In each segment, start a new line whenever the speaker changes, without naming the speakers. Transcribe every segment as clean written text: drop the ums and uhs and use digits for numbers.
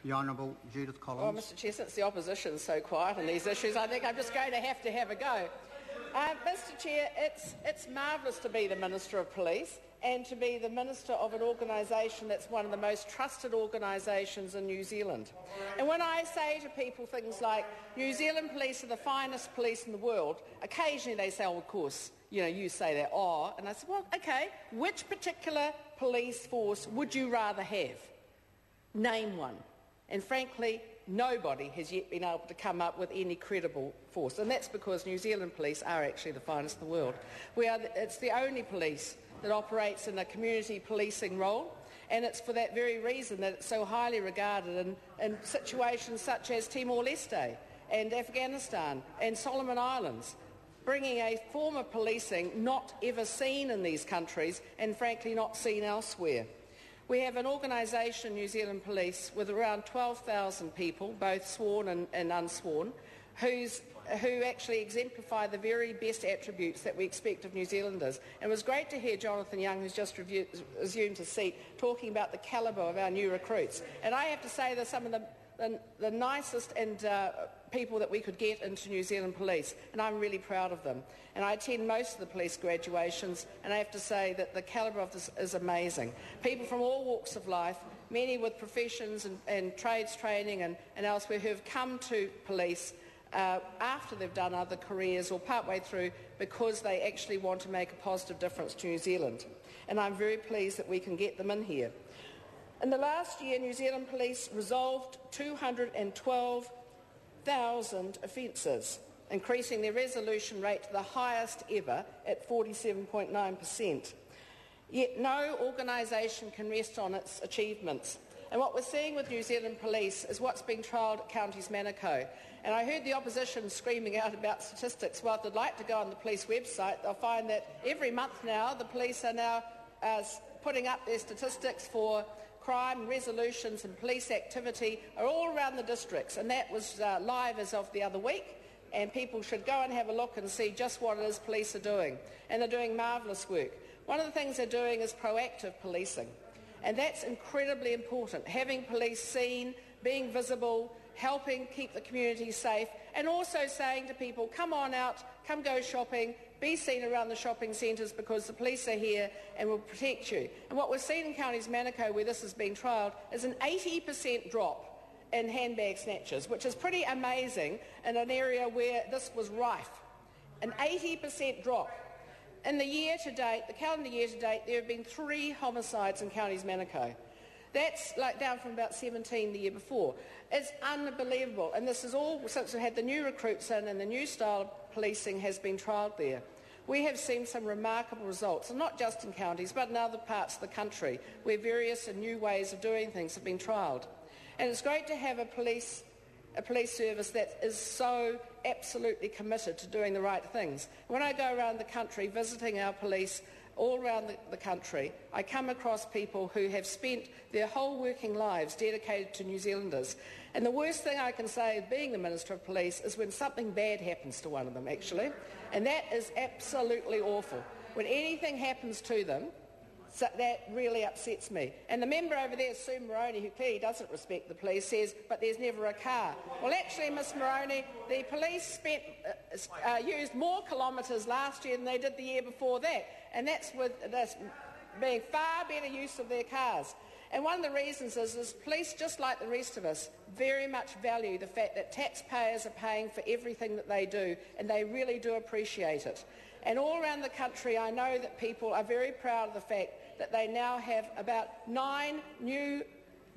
The Honourable Judith Collins.
Well, Mr Chair, since the opposition is so quiet on these issues, I think I'm just going to have a go. Mr Chair, it's marvellous to be the Minister of Police and to be the Minister of an organisation that's one of the most trusted organisations in New Zealand. And when I say to people things like, New Zealand police are the finest police in the world, occasionally they say, oh, of course, you say that, oh. And I said, well, OK, which particular police force would you rather have? Name one. And frankly, nobody has yet been able to come up with any credible force. And that's because New Zealand police are actually the finest in the world. It's the only police that operates in a community policing role, and it's for that very reason that it's so highly regarded in situations such as Timor-Leste and Afghanistan and Solomon Islands, bringing a form of policing not ever seen in these countries and frankly not seen elsewhere. We have an organisation, New Zealand Police, with around 12,000 people, both sworn and unsworn, who actually exemplify the very best attributes that we expect of New Zealanders. And it was great to hear Jonathan Young, who's just resumed his seat, talking about the calibre of our new recruits. And I have to say they're some of the nicest and people that we could get into New Zealand Police, and I'm really proud of them. And I attend most of the police graduations, and I have to say that the calibre of this is amazing. People from all walks of life, many with professions and trades training and elsewhere, who have come to police after they've done other careers or partway through because they actually want to make a positive difference to New Zealand. And I'm very pleased that we can get them in here. In the last year, New Zealand Police resolved 212,000 offences, increasing their resolution rate to the highest ever at 47.9%. Yet no organisation can rest on its achievements. And what we're seeing with New Zealand Police is what's being trialled at Counties Manukau. And I heard the opposition screaming out about statistics. Well, if they'd like to go on the police website, they'll find that every month now the police are now putting up their statistics for crime, resolutions and police activity are all around the districts. And that was live as of the other week. And people should go and have a look and see just what it is police are doing. And they're doing marvellous work. One of the things they're doing is proactive policing. And that's incredibly important, having police seen, being visible, helping keep the community safe, and also saying to people, come on out, come go shopping, be seen around the shopping centres because the police are here and will protect you. And what we've seen in Counties Manukau, where this has been trialled, is an 80% drop in handbag snatches, which is pretty amazing in an area where this was rife. An 80% drop. In the year to date, the calendar year to date, there have been 3 homicides in Counties Manukau. That's down from about 17 the year before. It's unbelievable, and this is all since we had the new recruits in and the new style of policing has been trialled there. We have seen some remarkable results, and not just in counties but in other parts of the country where various and new ways of doing things have been trialled. And it's great to have a police service that is so absolutely committed to doing the right things. When I go around the country visiting our police all around the country, I come across people who have spent their whole working lives dedicated to New Zealanders. And the worst thing I can say, being the Minister of Police, is when something bad happens to one of them, actually. And that is absolutely awful. When anything happens to them, so that really upsets me. And the member over there, Sue Moroney, who clearly doesn't respect the police, says, but there's never a car. Well, actually, Miss Moroney, the police used more kilometres last year than they did the year before that. And that's being far better use of their cars. And one of the reasons is police, just like the rest of us, very much value the fact that taxpayers are paying for everything that they do, and they really do appreciate it. And all around the country, I know that people are very proud of the fact that they now have about 9 new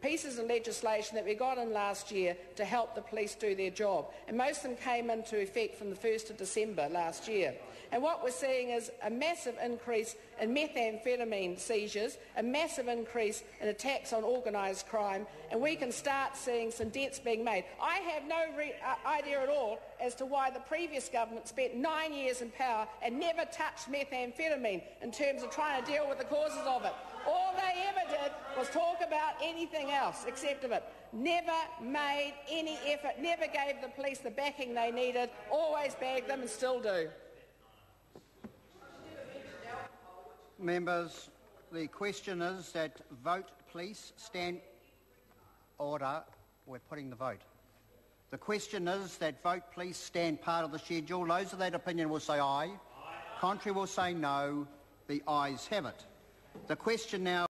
pieces of legislation that we got in last year to help the police do their job. And most of them came into effect from the 1st of December last year. And what we're seeing is a massive increase in methamphetamine seizures, a massive increase in attacks on organised crime, and we can start seeing some dents being made. I have no idea at all as to why the previous government spent 9 years in power and never touched methamphetamine in terms of trying to deal with the causes of it. All they ever did was talk about anything else except of it. Never made any effort, never gave the police the backing they needed, always bagged them and still do.
Members, the question is that vote please stand order. We're putting the vote. The question is that vote please stand part of the schedule. Those of that opinion will say aye. Contrary will say no. The ayes have it. The question now